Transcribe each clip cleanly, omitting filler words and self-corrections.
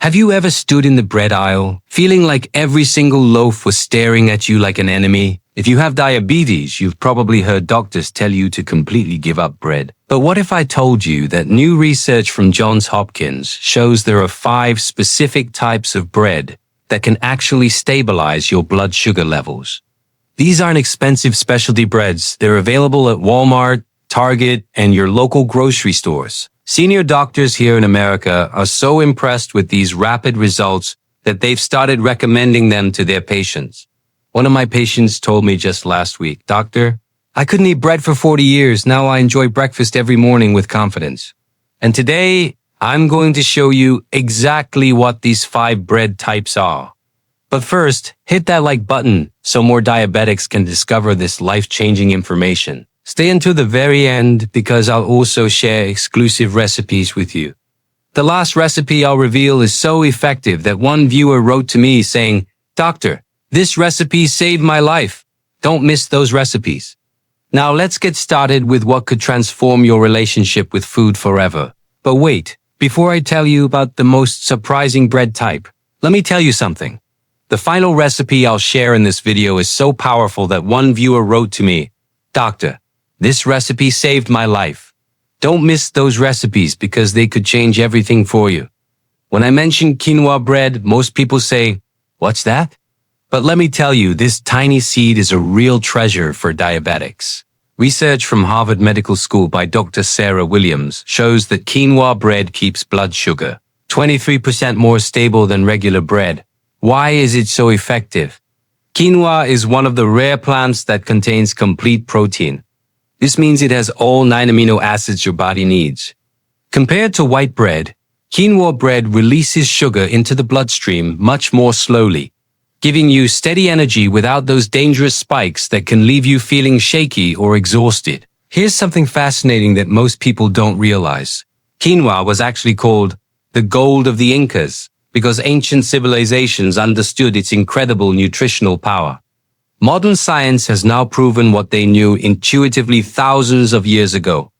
Have you ever stood in the bread aisle, feeling like every single loaf was staring at you like an enemy? If you have diabetes, you've probably heard doctors tell you to completely give up bread. But what if I told you that new research from Johns Hopkins shows there are 5 specific types of bread that can actually stabilize your blood sugar levels? These aren't expensive specialty breads. They're available at Walmart, Target, and your local grocery stores. Senior doctors here in America are so impressed with these rapid results that they've started recommending them to their patients. One of my patients told me just last week, "Doctor, I couldn't eat bread for 40 years. Now I enjoy breakfast every morning with confidence." And today, I'm going to show you exactly what these 5 bread types are. But first, hit that like button so more diabetics can discover this life-changing information. Stay until the very end because I'll also share exclusive recipes with you. The last recipe I'll reveal is so effective that one viewer wrote to me saying, "Doctor, this recipe saved my life. Don't miss those recipes." Now let's get started with what could transform your relationship with food forever. But wait, before I tell you about the most surprising bread type, let me tell you something. The final recipe I'll share in this video is so powerful that one viewer wrote to me, "Doctor, this recipe saved my life. Don't miss those recipes because they could change everything for you." When I mention quinoa bread, most people say, "What's that?" But let me tell you, this tiny seed is a real treasure for diabetics. Research from Harvard Medical School by Dr. Sarah Williams shows that quinoa bread keeps blood sugar 23% more stable than regular bread. Why is it so effective? Quinoa is one of the rare plants that contains complete protein. This means it has all 9 amino acids your body needs. Compared to white bread, quinoa bread releases sugar into the bloodstream much more slowly, giving you steady energy without those dangerous spikes that can leave you feeling shaky or exhausted. Here's something fascinating that most people don't realize. Quinoa was actually called the gold of the Incas because ancient civilizations understood its incredible nutritional power. Modern science has now proven what they knew intuitively thousands of years ago.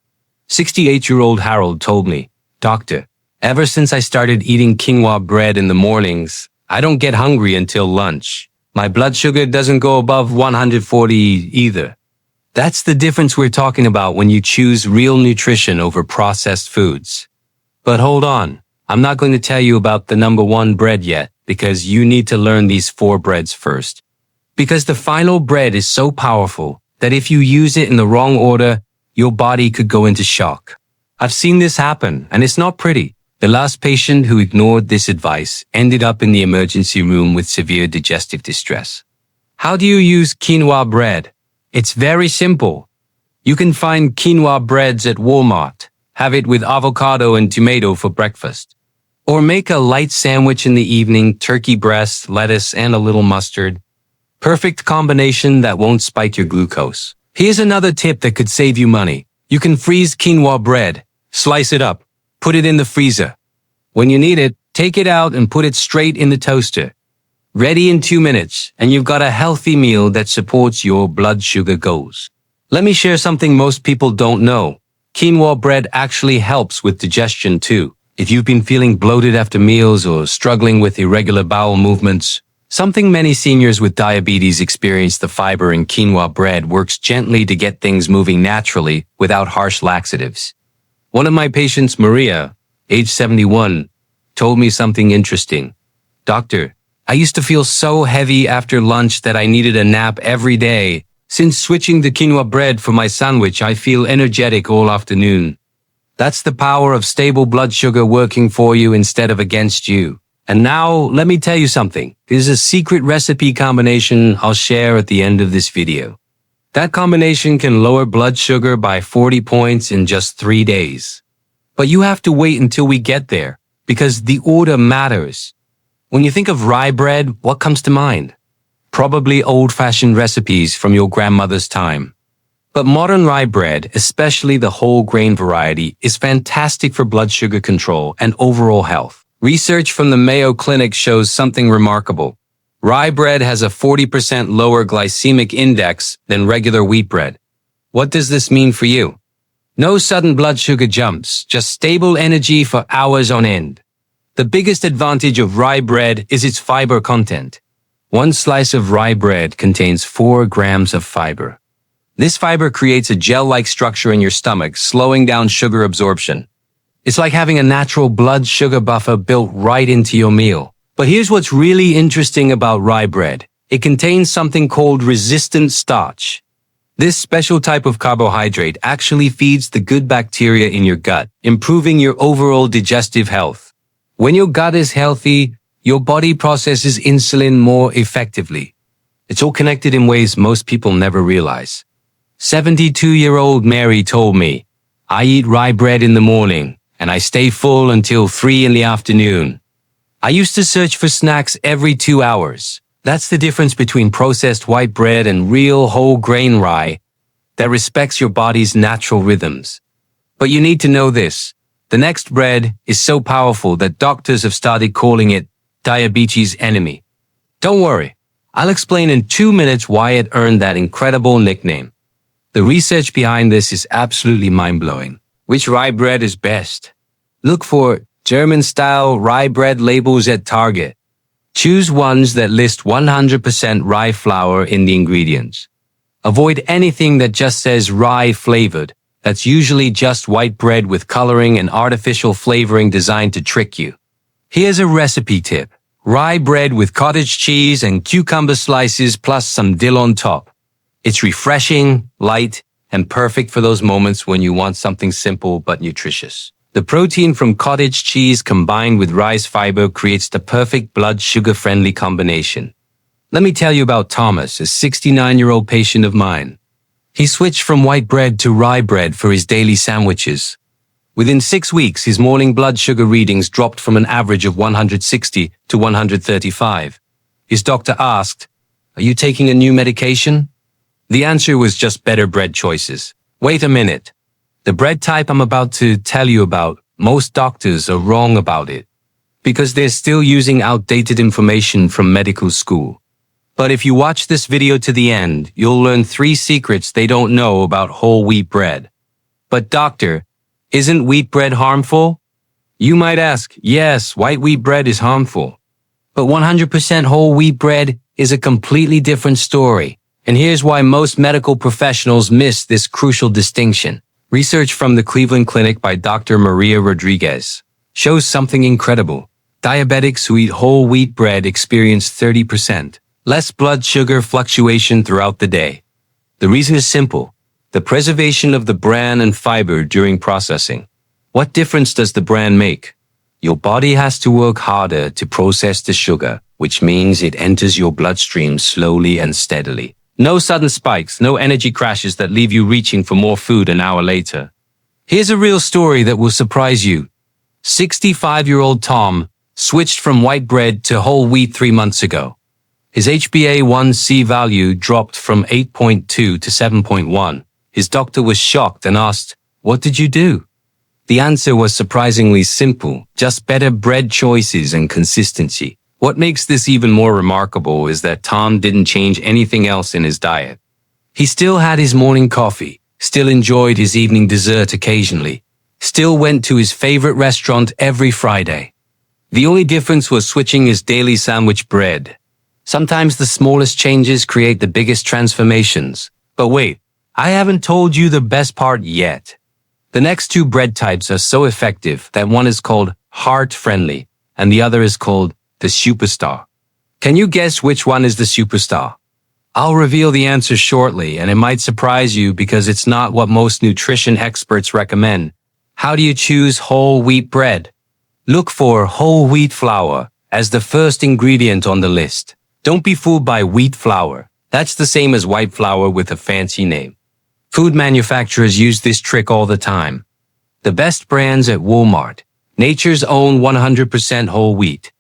68-year-old Harold told me, "Doctor, ever since I started eating quinoa bread in the mornings, I don't get hungry until lunch. My blood sugar doesn't go above 140 either." That's the difference we're talking about when you choose real nutrition over processed foods. But hold on, I'm not going to tell you about the number 1 bread yet because you need to learn these 4 breads first. Because the final bread is so powerful that if you use it in the wrong order, your body could go into shock. I've seen this happen, and it's not pretty. The last patient who ignored this advice ended up in the emergency room with severe digestive distress. How do you use quinoa bread? It's very simple. You can find quinoa breads at Walmart. Have it with avocado and tomato for breakfast. Or make a light sandwich in the evening, turkey breast, lettuce, and a little mustard. Perfect combination that won't spike your glucose. Here's another tip that could save you money. You can freeze quinoa bread, slice it up, put it in the freezer. When you need it, take it out and put it straight in the toaster. Ready in 2 minutes, and you've got a healthy meal that supports your blood sugar goals. Let me share something most people don't know. Quinoa bread actually helps with digestion too. If you've been feeling bloated after meals or struggling with irregular bowel movements, something many seniors with diabetes experience, the fiber in quinoa bread works gently to get things moving naturally without harsh laxatives. One of my patients, Maria, age 71, told me something interesting. "Doctor, I used to feel so heavy after lunch that I needed a nap every day. Since switching to quinoa bread for my sandwich, I feel energetic all afternoon." That's the power of stable blood sugar working for you instead of against you. And now, let me tell you something. There's a secret recipe combination I'll share at the end of this video. That combination can lower blood sugar by 40 points in just 3 days. But you have to wait until we get there, because the order matters. When you think of rye bread, what comes to mind? Probably old-fashioned recipes from your grandmother's time. But modern rye bread, especially the whole grain variety, is fantastic for blood sugar control and overall health. Research from the Mayo Clinic shows something remarkable. Rye bread has a 40% lower glycemic index than regular wheat bread. What does this mean for you? No sudden blood sugar jumps, just stable energy for hours on end. The biggest advantage of rye bread is its fiber content. One slice of rye bread contains 4 grams of fiber. This fiber creates a gel-like structure in your stomach, slowing down sugar absorption. It's like having a natural blood sugar buffer built right into your meal. But here's what's really interesting about rye bread. It contains something called resistant starch. This special type of carbohydrate actually feeds the good bacteria in your gut, improving your overall digestive health. When your gut is healthy, your body processes insulin more effectively. It's all connected in ways most people never realize. 72-year-old Mary told me, "I eat rye bread in the morning, and I stay full until 3 in the afternoon. I used to search for snacks every 2 hours. That's the difference between processed white bread and real whole grain rye that respects your body's natural rhythms. But you need to know this. The next bread is so powerful that doctors have started calling it diabetes enemy. Don't worry. I'll explain in 2 minutes why it earned that incredible nickname. The research behind this is absolutely mind-blowing. Which rye bread is best? Look for German-style rye bread labels at Target. Choose ones that list 100% rye flour in the ingredients. Avoid anything that just says rye flavored. That's usually just white bread with coloring and artificial flavoring designed to trick you. Here's a recipe tip. Rye bread with cottage cheese and cucumber slices plus some dill on top. It's refreshing, light, and perfect for those moments when you want something simple but nutritious. The protein from cottage cheese combined with rice fiber creates the perfect blood sugar-friendly combination. Let me tell you about Thomas, a 69-year-old patient of mine. He switched from white bread to rye bread for his daily sandwiches. Within 6 weeks, his morning blood sugar readings dropped from an average of 160 to 135. His doctor asked, "Are you taking a new medication?" The answer was just better bread choices. Wait a minute. The bread type I'm about to tell you about, most doctors are wrong about it because they're still using outdated information from medical school. But if you watch this video to the end, you'll learn 3 secrets they don't know about whole wheat bread. But doctor, isn't wheat bread harmful? You might ask, yes, white wheat bread is harmful. But 100% whole wheat bread is a completely different story. And here's why most medical professionals miss this crucial distinction. Research from the Cleveland Clinic by Dr. Maria Rodriguez shows something incredible. Diabetics who eat whole wheat bread experience 30% less blood sugar fluctuation throughout the day. The reason is simple. The preservation of the bran and fiber during processing. What difference does the bran make? Your body has to work harder to process the sugar, which means it enters your bloodstream slowly and steadily. No sudden spikes, no energy crashes that leave you reaching for more food an hour later. Here's a real story that will surprise you. 65-year-old Tom switched from white bread to whole wheat 3 months ago. His HbA1c value dropped from 8.2 to 7.1. His doctor was shocked and asked, "What did you do?" The answer was surprisingly simple, just better bread choices and consistency. What makes this even more remarkable is that Tom didn't change anything else in his diet. He still had his morning coffee, still enjoyed his evening dessert occasionally, still went to his favorite restaurant every Friday. The only difference was switching his daily sandwich bread. Sometimes the smallest changes create the biggest transformations. But wait, I haven't told you the best part yet. The next 2 bread types are so effective that one is called heart-friendly and the other is called the superstar. Can you guess which one is the superstar? I'll reveal the answer shortly, and it might surprise you because it's not what most nutrition experts recommend. How do you choose whole wheat bread? Look for whole wheat flour as the first ingredient on the list. Don't be fooled by wheat flour. That's the same as white flour with a fancy name. Food manufacturers use this trick all the time. The best brands at Walmart, Nature's Own 100% whole wheat.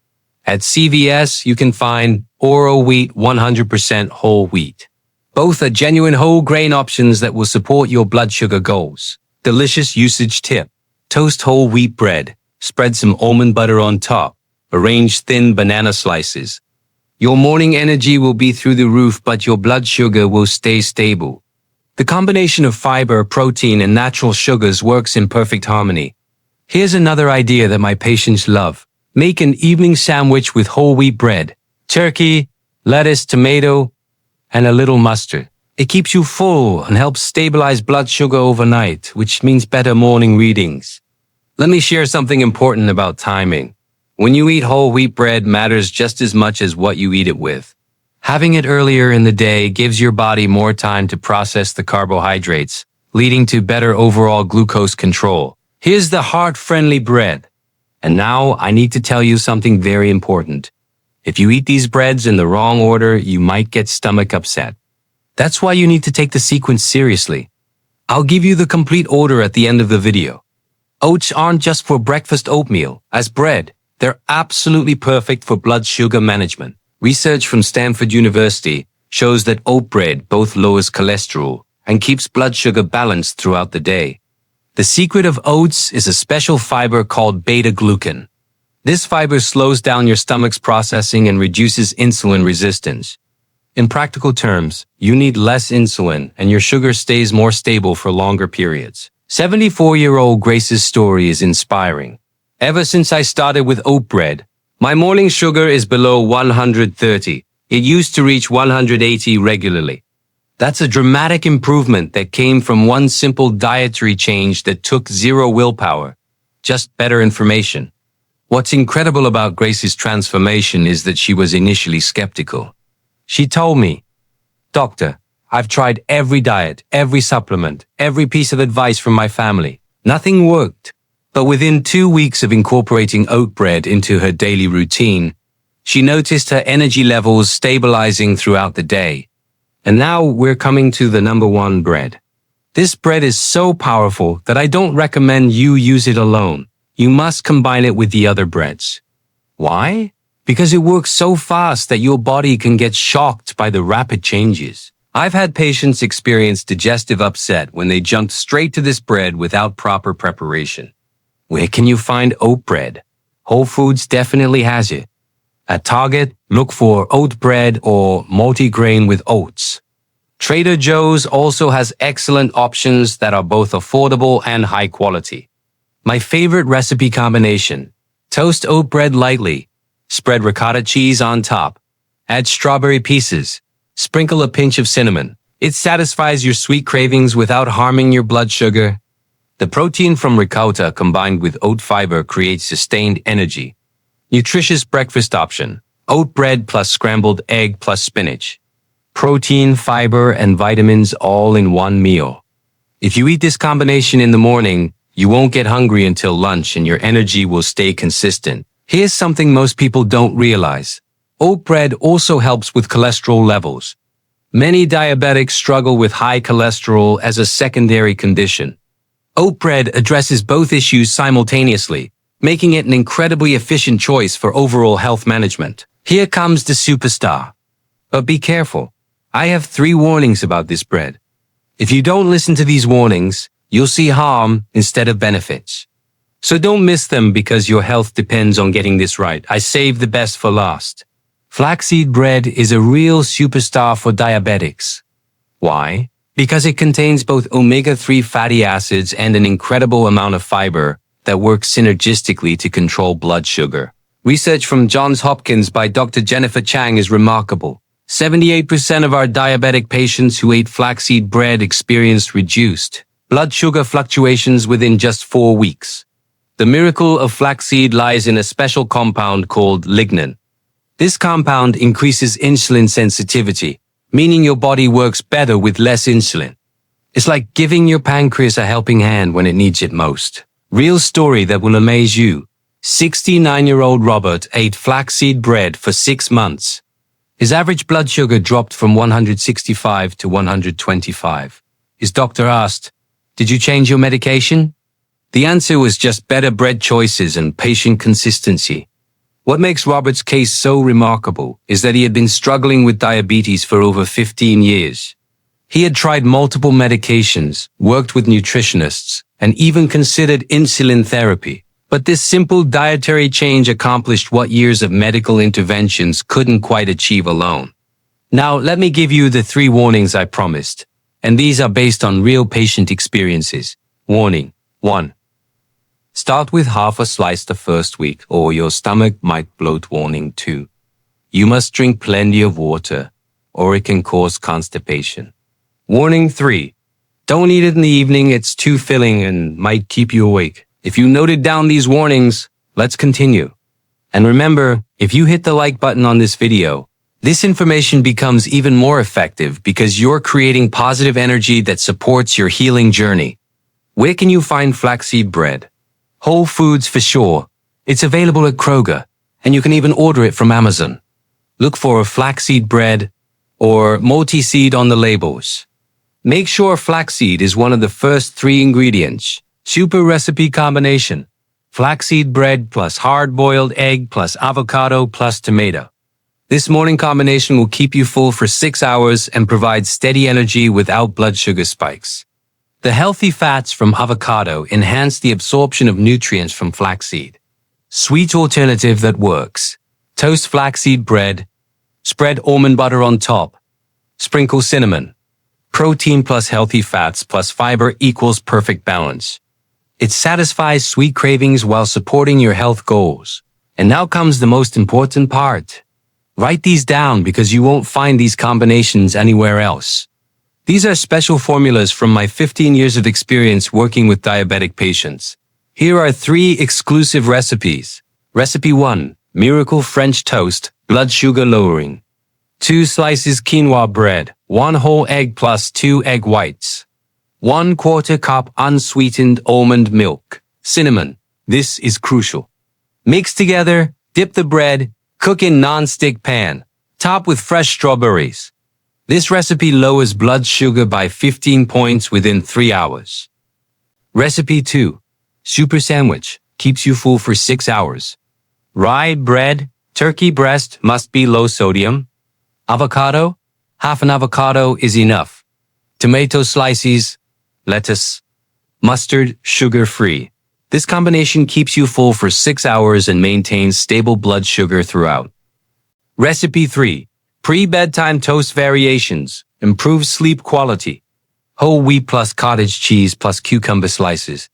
At CVS, you can find Oro Wheat 100% whole wheat. Both are genuine whole grain options that will support your blood sugar goals. Delicious usage tip. Toast whole wheat bread. Spread some almond butter on top. Arrange thin banana slices. Your morning energy will be through the roof, but your blood sugar will stay stable. The combination of fiber, protein, and natural sugars works in perfect harmony. Here's another idea that my patients love. Make an evening sandwich with whole wheat bread, turkey, lettuce, tomato, and a little mustard. It keeps you full and helps stabilize blood sugar overnight, which means better morning readings. Let me share something important about timing. When you eat whole wheat bread matters just as much as what you eat it with. Having it earlier in the day gives your body more time to process the carbohydrates, leading to better overall glucose control. Here's the heart-friendly bread. And now I need to tell you something very important. If you eat these breads in the wrong order, you might get stomach upset. That's why you need to take the sequence seriously. I'll give you the complete order at the end of the video. Oats aren't just for breakfast oatmeal. As bread, they're absolutely perfect for blood sugar management. Research from Stanford University shows that oat bread both lowers cholesterol and keeps blood sugar balanced throughout the day. The secret of oats is a special fiber called beta-glucan. This fiber slows down your stomach's processing and reduces insulin resistance. In practical terms, you need less insulin and your sugar stays more stable for longer periods. 74-year-old Grace's story is inspiring. Ever since I started with oat bread, my morning sugar is below 130. It used to reach 180 regularly. That's a dramatic improvement that came from one simple dietary change that took zero willpower, just better information. What's incredible about Grace's transformation is that she was initially skeptical. She told me, "Doctor, I've tried every diet, every supplement, every piece of advice from my family. Nothing worked." But within 2 weeks of incorporating oat bread into her daily routine, she noticed her energy levels stabilizing throughout the day. And now we're coming to the number one bread. This bread is so powerful that I don't recommend you use it alone. You must combine it with the other breads. Why? Because it works so fast that your body can get shocked by the rapid changes. I've had patients experience digestive upset when they jumped straight to this bread without proper preparation. Where can you find oat bread? Whole Foods definitely has it. At Target, look for oat bread or multigrain with oats. Trader Joe's also has excellent options that are both affordable and high quality. My favorite recipe combination: toast oat bread lightly, spread ricotta cheese on top, add strawberry pieces, sprinkle a pinch of cinnamon. It satisfies your sweet cravings without harming your blood sugar. The protein from ricotta combined with oat fiber creates sustained energy. Nutritious breakfast option: oat bread plus scrambled egg plus spinach. Protein, fiber, and vitamins all in one meal. If you eat this combination in the morning, you won't get hungry until lunch and your energy will stay consistent. Here's something most people don't realize. Oat bread also helps with cholesterol levels. Many diabetics struggle with high cholesterol as a secondary condition. Oat bread addresses both issues simultaneously, making it an incredibly efficient choice for overall health management. Here comes the superstar. But be careful. I have 3 warnings about this bread. If you don't listen to these warnings, you'll see harm instead of benefits. So don't miss them because your health depends on getting this right. I saved the best for last. Flaxseed bread is a real superstar for diabetics. Why? Because it contains both omega-3 fatty acids and an incredible amount of fiber that works synergistically to control blood sugar. Research from Johns Hopkins by Dr. Jennifer Chang is remarkable. 78% of our diabetic patients who ate flaxseed bread experienced reduced blood sugar fluctuations within just 4 weeks. The miracle of flaxseed lies in a special compound called lignin. This compound increases insulin sensitivity, meaning your body works better with less insulin. It's like giving your pancreas a helping hand when it needs it most. Real story that will amaze you. 69-year-old Robert ate flaxseed bread for 6 months. His average blood sugar dropped from 165 to 125. His doctor asked, "Did you change your medication?" The answer was just better bread choices and patient consistency. What makes Robert's case so remarkable is that he had been struggling with diabetes for over 15 years. He had tried multiple medications, worked with nutritionists, and even considered insulin therapy. But this simple dietary change accomplished what years of medical interventions couldn't quite achieve alone. Now, let me give you the 3 warnings I promised, and these are based on real patient experiences. Warning 1. Start with half a slice the first week, or your stomach might bloat. Warning 2. You must drink plenty of water, or it can cause constipation. Warning 3. Don't eat it in the evening, it's too filling and might keep you awake. If you noted down these warnings, let's continue. And remember, if you hit the like button on this video, this information becomes even more effective because you're creating positive energy that supports your healing journey. Where can you find flaxseed bread? Whole Foods for sure. It's available at Kroger, and you can even order it from Amazon. Look for a flaxseed bread or multi-seed on the labels. Make sure flaxseed is one of the first 3 ingredients. Super recipe combination. Flaxseed bread plus hard-boiled egg plus avocado plus tomato. This morning combination will keep you full for 6 hours and provide steady energy without blood sugar spikes. The healthy fats from avocado enhance the absorption of nutrients from flaxseed. Sweet alternative that works. Toast flaxseed bread. Spread almond butter on top. Sprinkle cinnamon. Protein plus healthy fats plus fiber equals perfect balance. It satisfies sweet cravings while supporting your health goals. And now comes the most important part. Write these down because you won't find these combinations anywhere else. These are special formulas from my 15 years of experience working with diabetic patients. Here are 3 exclusive recipes. Recipe 1, Miracle French Toast, blood sugar lowering. 2 slices quinoa bread, 1 whole egg plus 2 egg whites. 1/4 cup unsweetened almond milk. Cinnamon. This is crucial. Mix together, dip the bread, cook in non-stick pan. Top with fresh strawberries. This recipe lowers blood sugar by 15 points within 3 hours. Recipe 2. Super sandwich. Keeps you full for 6 hours. Rye bread, turkey breast must be low sodium. Avocado. Half an avocado is enough. Tomato slices. Lettuce. Mustard, sugar-free. This combination keeps you full for 6 hours and maintains stable blood sugar throughout. Recipe 3. Pre-bedtime toast variations. Improves sleep quality. Whole wheat plus cottage cheese plus cucumber slices.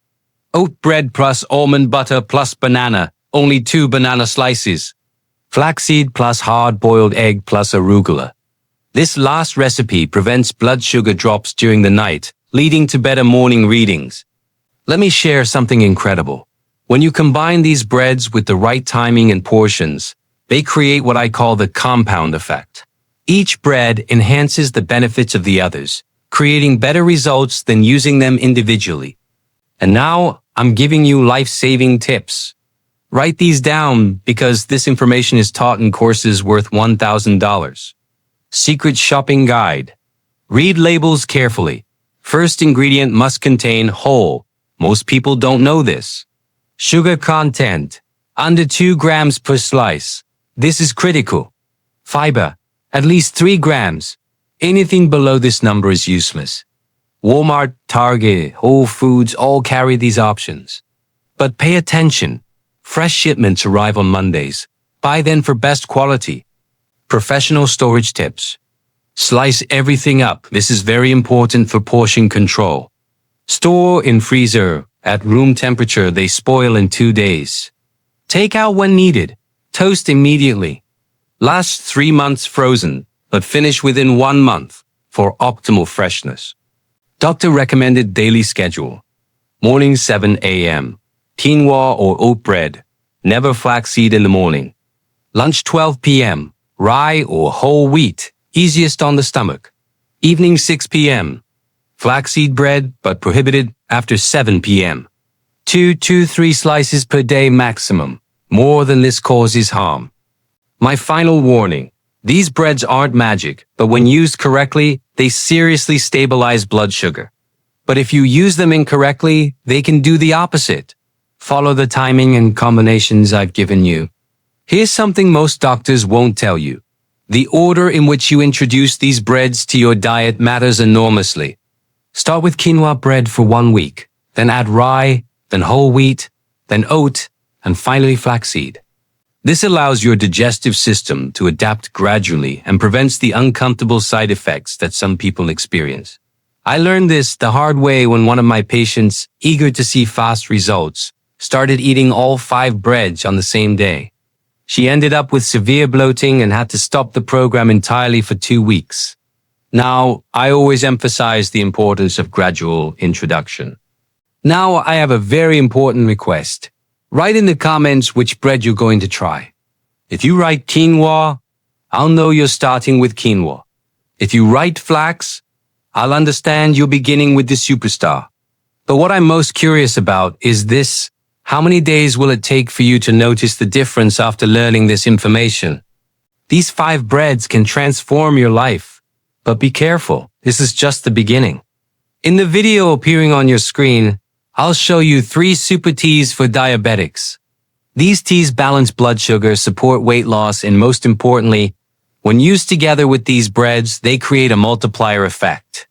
Oat bread plus almond butter plus banana. Only 2 banana slices. Flaxseed plus hard-boiled egg plus arugula. This last recipe prevents blood sugar drops during the night, leading to better morning readings. Let me share something incredible. When you combine these breads with the right timing and portions, they create what I call the compound effect. Each bread enhances the benefits of the others, creating better results than using them individually. And now, I'm giving you life-saving tips. Write these down because this information is taught in courses worth $1,000. Secret shopping guide. Read labels carefully. First ingredient must contain whole. Most people don't know this. Sugar content. Under 2 grams per slice. This is critical. Fiber. At least 3 grams. Anything below this number is useless. Walmart, Target, Whole Foods all carry these options. But pay attention. Fresh shipments arrive on Mondays. Buy then for best quality. Professional storage tips. Slice everything up. This is very important for portion control. Store in freezer. At room temperature, they spoil in 2 days. Take out when needed. Toast immediately. Last 3 months frozen, but finish within 1 month for optimal freshness. Doctor recommended daily schedule. Morning 7 a.m. Quinoa or oat bread. Never flaxseed in the morning. Lunch 12 p.m. Rye or whole wheat. Easiest on the stomach. Evening 6 p.m. Flaxseed bread, but prohibited after 7 p.m. 2 to 3 slices per day maximum. More than this causes harm. My final warning. These breads aren't magic, but when used correctly, they seriously stabilize blood sugar. But if you use them incorrectly, they can do the opposite. Follow the timing and combinations I've given you. Here's something most doctors won't tell you. The order in which you introduce these breads to your diet matters enormously. Start with quinoa bread for 1 week, then add rye, then whole wheat, then oat, and finally flaxseed. This allows your digestive system to adapt gradually and prevents the uncomfortable side effects that some people experience. I learned this the hard way when one of my patients, eager to see fast results, started eating all 5 breads on the same day. She ended up with severe bloating and had to stop the program entirely for 2 weeks. Now, I always emphasize the importance of gradual introduction. Now, I have a very important request. Write in the comments which bread you're going to try. If you write quinoa, I'll know you're starting with quinoa. If you write flax, I'll understand you're beginning with the superstar. But what I'm most curious about is this: how many days will it take for you to notice the difference after learning this information? These 5 breads can transform your life. But be careful, this is just the beginning. In the video appearing on your screen, I'll show you 3 super teas for diabetics. These teas balance blood sugar, support weight loss, and most importantly, when used together with these breads, they create a multiplier effect.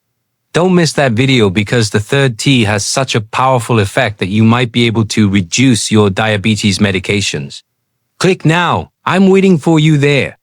Don't miss that video because the 3rd tea has such a powerful effect that you might be able to reduce your diabetes medications. Click now. I'm waiting for you there.